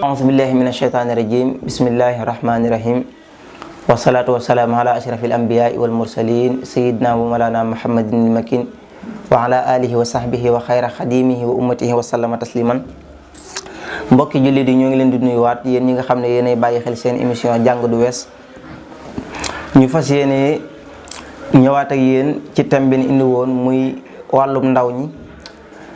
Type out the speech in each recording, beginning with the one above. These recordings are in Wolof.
أعوذ بالله من الشيطان الرجيم بسم الله الرحمن الرحيم والصلاة والسلام على أشرف الأنبياء والمرسلين سيدنا ومولانا محمد المكين وعلى آله وصحبه وخير خديمه وأمته وسلم تسليما mbokki jullit yi ñoo ngi leen di nuyuwaat yéen ñi nga xam ne yéenay bàyyi xel seen émission jàng du wees ñu fas yéene ñëwaat ak yéen ci thème bi ñu indi woon muy wàllum ndaw ñi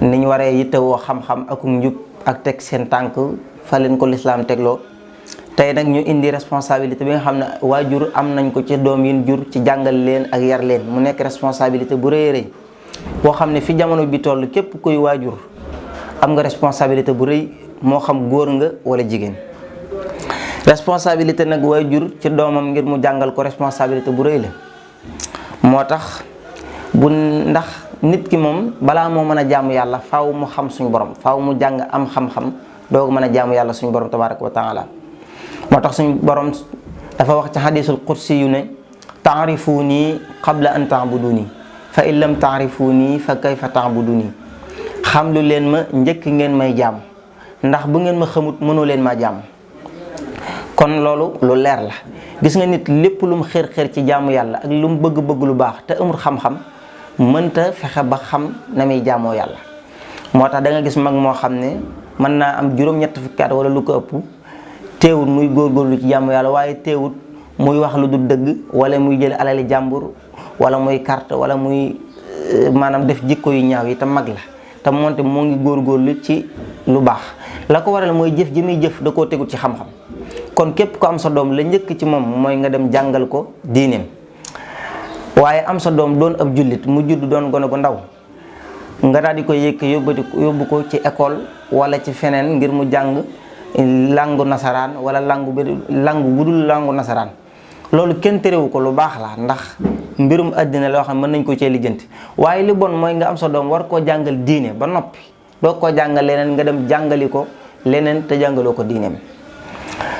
ni ñu waree yittewoo xam-xam ak njub ak teg seen tànk fa leen ko lislaam tegloo tey nag ñu indi responsabilité bi nga xam ne waajur am nañ ko ci doom yin jur ci jàngal leen ak yar leen mu nekk responsabilité bu rëy a rëy boo xam ne fi jamono bi toll képp kuy waajur am nga responsabilité bu rëy moo xam góor nga wala jigéen responsabilité nag waajur ci doomam ngir mu jàngal ko responsabilité bu rëy la moo tax ndax nit ki moom balaa moo mën a jaamu yàlla faaw mu xam suñu borom faaw mu jàng am xam-xam doogu mën a jaamu yàlla suñu borom tabaraka wa taala moo tax suñu borom dafa wax ci hadisul qudsi yu ne taarifuni qabla an taabuduni fa in lam taarifuni fa kayfa taabuduni xam lu leen ma njëkk ngeen may jaam ndax bu ngeen ma xamut mënoo leen maa jaam kon loolu lu leer la gis nga nit lépp lu mu xër-xër ci jaamu yàlla ak lu mu bëgg-bëgg lu baax te amul xam-xam mënta fexe ba xam na muy jaamoo yàlla moo tax da nga gis mag moo xam ne mën naa am juróom-ñett fukki at wala lu ko ëpp teewut muy góorgóorlu ci jaamu yàlla waaye teewut muy wax lu du dëgg wala muy jël alali jàmbur wala muy carte wala muy maanaam def jikko yu ñaaw yi te mag la te moonte moo ngi góorgóorlu ci lu baax la ko waral mooy jëf ji muy jëf da koo tegut ci xam-xam kon képp ko am sa doom la njëkk ci moom mooy nga dem jàngal ko diineem waaye am sa doom doon ab jullit mu judd doon gone gu ndaw nga daal di koy yëkk yóbbu ko ci école wala ci feneen ngir mu jàng langu nasaraan wala langu bu dul langu nasaraan loolu kenn terewu ko lu baax la ndax mbirum àddina loo xam mën nañ ko cee lijjanti waaye li bon mooy nga am sa doom war koo jàngal diine ba noppi doo koo jàngal leneen nga dem jàngali ko leneen te jàngaloo ko diineem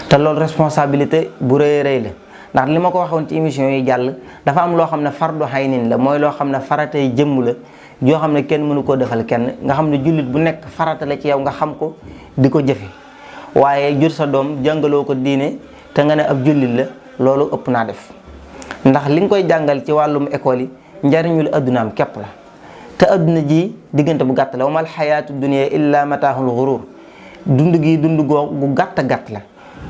te loolu responsabilité bu rëy rëy la ndax li ma ko waxoon ci émission yi jàll dafa am loo xam ne fardu haynin la mooy loo xam ne faratay jëmm la joo xam ne kenn mënu koo defal kenn nga xam ne jullit bu nekk farata la ci yow nga xam ko di ko jëfe waaye jur sa doom jàngaloo ko diine te nga ne ab jullit la loolu ëpp naa def ndax li nga koy jàngal ci wàllum école yi njariñul addunaam képp la te adduna ji diggante bu gàtt la wa mal xayaatu dunya illa mataaxul xurur dund gi dund gu gàtt gàtt la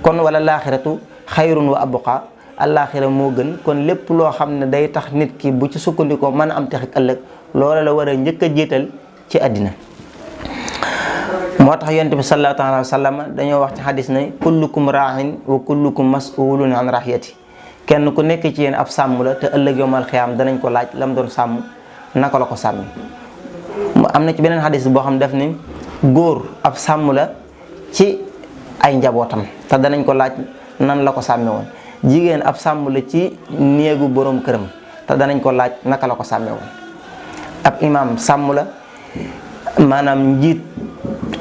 kon wala laaxiratu xayrun wa abqa àllaaxira moo gën kon lépp loo xam ne day tax nit ki bu ci sukkandikoo mën a am texik ëllëg loola la war a njëkk a jiital ci àddina moo tax yonent bi sallallahu alayhi wa sallam dañoo wax ci xadis ne kullukum raahin wa kullukum mas'ulun an rahiyati kenn ku nekk ci yéen ab sàmm la te ëllëg yawmal xiyaam danañ ko laaj lam doon sàmm naka la ko sàmmi am na ci beneen xadis boo xam ne def ni góor ab sàmm la ci ay njabootam te danañ ko laaj nan la ko sàmme woon jigéen ab sàmm la ci néegu borom këram te danañ ko laaj naka la ko sàmme woon ab imaam sàmm la maanaam njiit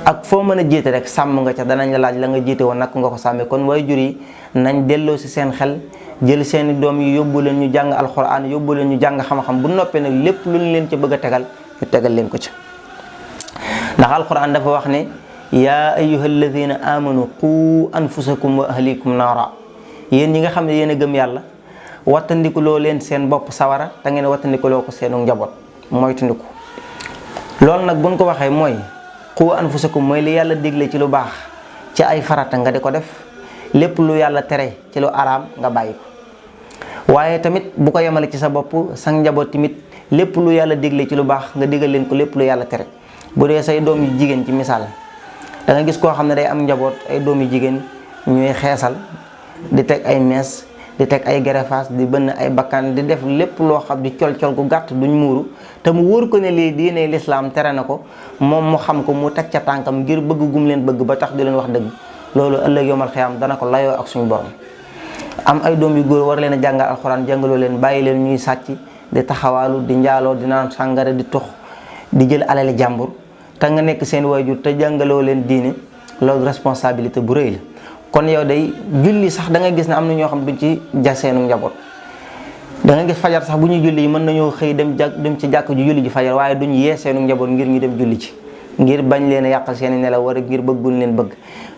ak foo mën a jiite rek sàmm nga ca danañ la laaj la nga jiite woon naka nga ko sàmme kon waajur yi nañ delloo si seen xel jël seeni doom yi yóbbu leen ñu jàng alxuraan yóbbu leen ñu jàng xam-xam bu noppee nag lépp lu ñu leen ci bëgg a tegal ñu tegal leen ko ci ndax alxuraan dafa wax ne yaa ayyuha alladina amanu qu anfusakum wa ahlikum naara yéen ñi nga xam ne yéen a gëm yàlla wattandikuloo leen seen bopp sawara te ngeen wattandikuloo ko seenu njaboot moytandiku loolu nag buñ ko waxee mooy qu anfusakum mooy li yàlla digle ci lu baax ci ay farata nga di ko def lépp lu yàlla tere ci lu araam nga bàyyi ko waaye tamit bu ko yemale ci sa bopp sa njaboot tamit lépp lu yàlla digle ci lu baax nga digal leen ko lépp lu yàlla tere bu dee say doom yu jigéen ci misaal da nga gis koo xam ne day am njaboot ay doom yu jigéen ñuy xeesal di teg ay mees di teg ay gerefaas di bënn ay bakkan di def lépp loo xam di col-col gu gàtt duñ muuru te mu wóor ko ne lii diine lislaam tere na ko moom mu xam ko mu teg ca tànkam ngir bëgg gum leen bëgg ba tax di leen wax dëgg loolu ëllëg yomal xiyaam dana ko layoo ak suñu borom am ay doom yu góor war leen a jàngal alxuraan jàngaloo leen bàyyi leen ñuy sàcc di taxawaalu di njaaloo di naan sàngara di tux di jël alali jàmbur te nga nekk seen waajur te jàngaloo leen diine loolu responsabilité bu rëy la kon yow day julli sax da nga gis ne am na ñoo xam duñ ci ja seenu njaboot da nga gis fajar sax bu ñu julli yi mën nañoo xëy dem ci jàkk ju julli ji fajar waaye duñ yee seenu njaboot ngir ñu dem julli ci ngir bañ leen a yàqal seeni nelaw war ngir bëggul leen bëgg.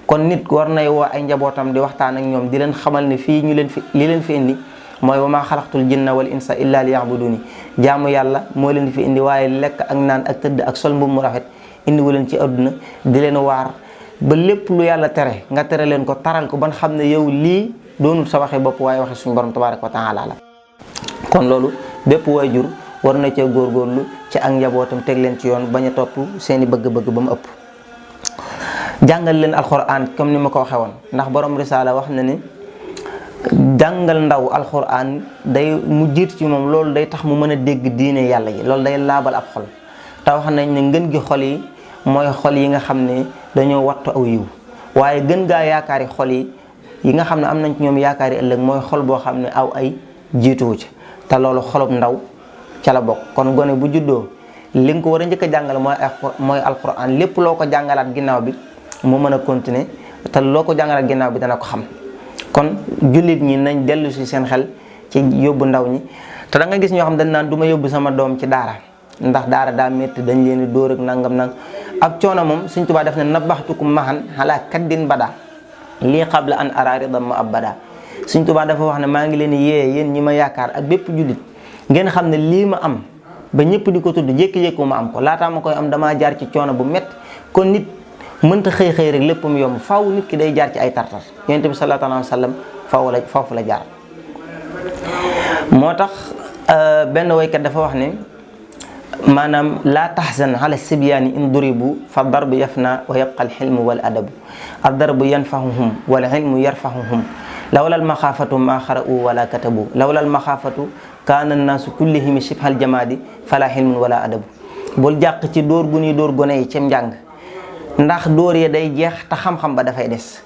kon nit war nay woo ay njabootam di waxtaan ak ñoom di leen xamal ne fii ñu leen fi li leen fi indi mooy wa maa xalaqtul jinna wal insa illa li ya'buduni. jaamu yàlla moo leen fi indi, waaye lekk ak naan ak tëdd ak sol mbubb mu rafet indiwu leen ci àdduna. di leen waar ba lépp lu yàlla tere nga tere leen ko, taral ko ban xam ne yow lii doonul sa waxe bopp waaye waxe suñu borom tabaraka wa taala la. kon loolu bépp waajur war na cee góorgóorlu ci ak njabootam, teg leen ci yoon, bañ a topp seeni bëgg-bëgg ba mu ëpp. jàngal leen alxuraan comme ni ma ko waxee woon, ndax borom risaala wax na ni jàngal ndaw alxuraan day mu jiit ci moom, loolu day tax mu mën a dégg diine yàlla yi, loolu day laabal ab xol. te wax nañ ne ngën gi xol yi mooy xol yi nga xam ne dañoo wattu aw yiw, waaye gën gaa yaakaari xol yi nga xam ne am nañ ci ñoom yaakaari ëllëg mooy xol boo xam ne aw ay jiituwu ci, te loolu xolub ndaw ca la bokk. kon gone bu juddoo li nga ko war a njëkk a jàngal mooy alxuraan. lépp loo ko jàngalaat ginnaaw bi mu mën a continuer, te loo ko jàngalaat ginnaaw bi dana ko xam. kon jullit ñi nañ dellu si seen xel ci yóbbu ndaw ñi. te da nga gis ñoo xam dañ naan du ma yóbbu sama doom ci daara ndax daara daa métti, dañ leen di dóor ak nangam nang ak coono. moom Sëñ Tuubaa def ne nabaxtukum mahan ala kaddin bada lii qabla an araridam ma abada. Sëñ Tuubaa dafa wax ne maa ngi leen yee yéen ñi ma yaakaar ak bépp jullit ngeen xam ne lii ma am ba ñëpp di ko tudd jékki-jékki ma am ko, laataa ma koy am damaa jaar ci coono bu métti. kon nit mënta xëy rek lépp mu yomb, faaw nit ki day jaar ci ay tartar. Yonent bi sallallahu alayhi wa sallam foofu la jaar. moo tax benn waykat dafa wax ne maanaam laa tahzan ala sibyaani in duribu fa darbu yafna wa yabqa alxilmu wal adabu. addarbu yanfahuhum wal ilmu yarfahuhum lawla almaxaafatu ma xara'u wala katabu lawla almaxaafatu kaana annaasu kullihim shibhal jamaadi fala xilmun wala adabu. bul jàq ci dóor gu ñuy dóor gone yi cim njàng, ndax dóor ya day jeex te xam-xam ba dafay des.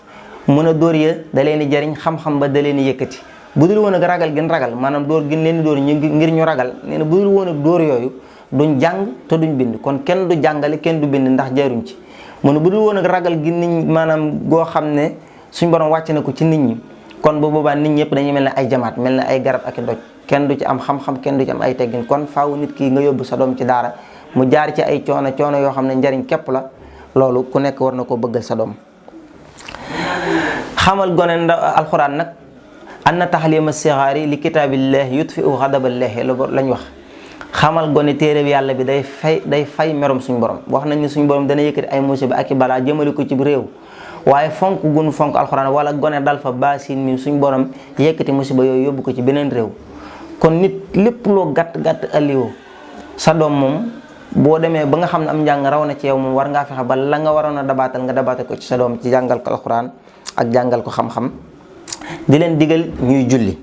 mun a dóor ya da leen di jariñ, xam-xam ba da leen di yëkkati. bu dul woon ak ragal gën ragal, maanaam dóor gën leen di dóor ngir ñu ragal, nee na bu dul woon ak dóor yooyu duñ jàng te duñ bind. kon kenn du jàngale kenn du bind ndax jaruñ ci. mun bu dul woon ak ragal gi nit maanaam goo xam ne suñ borom wàcc na ko ci nit ñi, kon bu boobaa nit ñëpp dañuy mel ne ay jamaat, mel ne ay garab ak i doj, kenn du ci am xam-xam, kenn du ci am ay teggin. kon faaw nit ki nga yóbbu sa doom ci daara mu jaar ci ay coono yoo xam ne njariñ képp la. loolu ku nekk war na koo bëggal sa doom. xamal gone alxuraan nag anna taxlima sixaari li kitaabillahi yutfiu xadaballahi lañ wax. xamal gone téere bi yàlla bi day fay merom suñ borom. wax nañ ne suñ borom dana yëkkati ay musiba ak i balaa jëmale ko ci réew, waaye fonk gun fonk alxuraan wala gone dal fa baasin mi suñ borom yëkkati musiba yooyu yóbbu ko ci beneen réew. kon nit lépp loo gàtt alliwo sa doom moom boo demee ba nga xam ne am njàng raw na ci yow moom war ngaa fexe ba la nga waroon a dabaatal nga dabaatal ko ci sa doom ci jàngal ko alxuraan ak jàngal ko xam-xam. di leen digal ñuy julli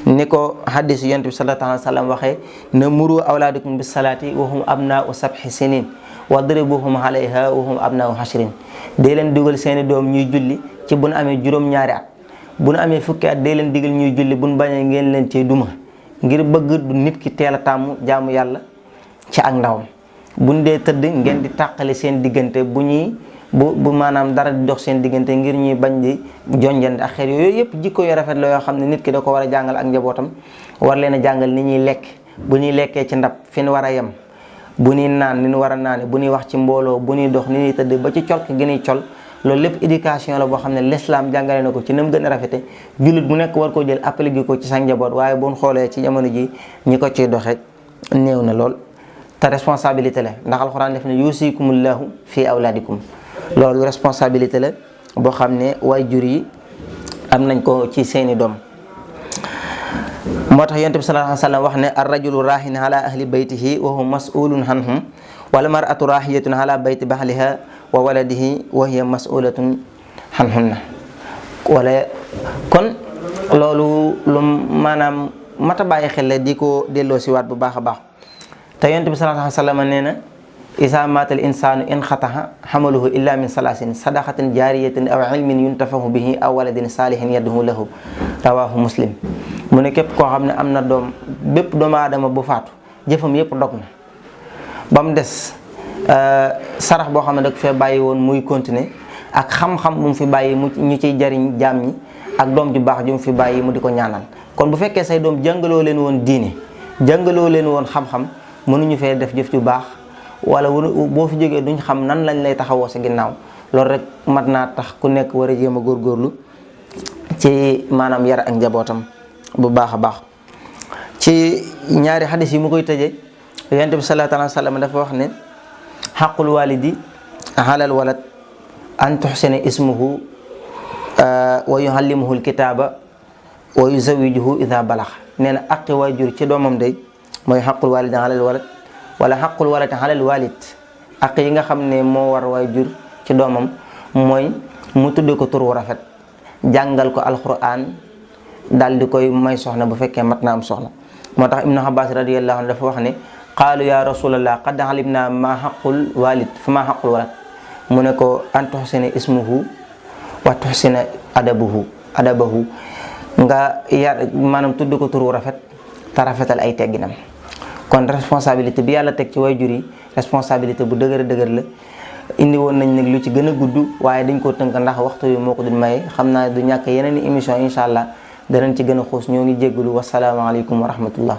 ni ko hadis yonent bi sallallahu alayhi wa sallam waxee na muru awlaadikum bis salaati wa hum abnaau sab'i sinin wadribuhum alayha wa hum abnaau hashrin. dee leen digal seeni doom ñuy julli ci bu nu amee juróom-ñaari at, bu nu amee fukki at dee leen digal ñuy julli bu nu bañee ngeen leen cee duma, ngir bëgg du nit ki teel a tàmm jaamu yàlla ci ak ndawam. buñ dee tëdd ngeen di tàqale seen diggante bu maanaam dara di dox seen diggante ngir ñuy bañ di jonjante ak xeet yooyu yëpp jikko yu rafet la yoo xam ne nit ki da ko war a jàngal ak njabootam. war leen a jàngal ni ñuy lekk, bu ñuy lekkee ci ndab fi ñu war a yem, bu ñuy naan ni ñu war a naane, bu ñuy wax ci mbooloo, bu ñuy dox ni ñuy tëdd ba ci col gi ñuy col. loolu lépp éducation la boo xam ne l'islam jàngale na ko ci nam gën a rafete. jullit bu nekk war koo jël appliqué ko ci sa njaboot, waaye buñ xoolee ci jamono ji ñi ko ciy doxee néew na lool. te responsabilité la ndax alxuraan def ne yusikumullahu fi awlaadikum. loolu responsabilité la boo xam ne waajur yi am nañ ko ci seeni doom. moo tax yonent bi sallallahu alayhi wa sallam wax ne ar rajulu raahin ala ahli baytihi wa huwa mas'ulun anhum wal mar'atu raahiyatun ala bayti bahliha wa waladihi wa hiya mas'ulatun anhunna. wala kon loolu lu maanaam mata bàyyi xel la di ko delloo si waat bu baax a baax. te yonent bi sallallahu alayhi wa sallam nee na isa maatal insaanu in xataha xamaluhu illa min salaasin sadaqatin jaariyatin aw ilmin yuntafahu bihi aw waladin saalihin yad'u lahu rawahu muslim. mu ne képp koo xam ne am na doom, bépp doomu aadama bu faatu jëfam yépp dog na ba mu des sarax boo xam ne da ko fee bàyyi woon muy continuer ak xam-xam bu mu fi bàyyi mu ñu ciy jariñ jaam ñi ak doom ju baax ju mu fi bàyyi mu di ko ñaanal. kon bu fekkee say doom jàngaloo leen woon diine, jàngaloo leen woon xam-xam, mënuñu fee def jëf ju baax wala boo fi jógee duñ xam nan lañ lay taxawoo sa ginnaaw loolu rek mat naa tax ku nekk war a jéem a góorgóorlu ci maanaam yar ak njabootam bu baax a baax. ci ñaari xadis yi mu koy tëjee yonent bi sallallahu alayhi wa sallam dafa wax ne xaqul walidi alal walad an tuxsina ismuhu wa yuallimuhu alkitaaba wa yuzawijuhu ida balax nee na aqi waajur ci doomam day mooy xaqul walidi alal walad wala xaqul waladi alal walid aq yi nga xam ne moo war waajur ci doomam mooy mu tudde ko tur wu rafet jàngal ko alquran daal di koy may soxna bu fekkee mat na am soxna. moo tax ibnu abbas radiyallahu anhu dafa wax ne qaalu ya rasulallah qad alimna ma xaqul walid fa ma xaqul walad mu ne ko an tuxsina ismuhu wa tuxsina adabahu nga yar maanaam tudd ko turu rafet te rafetal ay tegginam. kon responsabilité bi yàlla teg ci waajur yi responsabilité bu dëgër la indi woon nañ nag lu ci gën a gudd waaye dañ koo tënk ndax waxtu wi moo ko dul maye xam naa du ñàkk yeneen i émission incha allah danañ ci gën a xuus ñoo ngi jégalu wasalaamaaleykum wa rahmatullah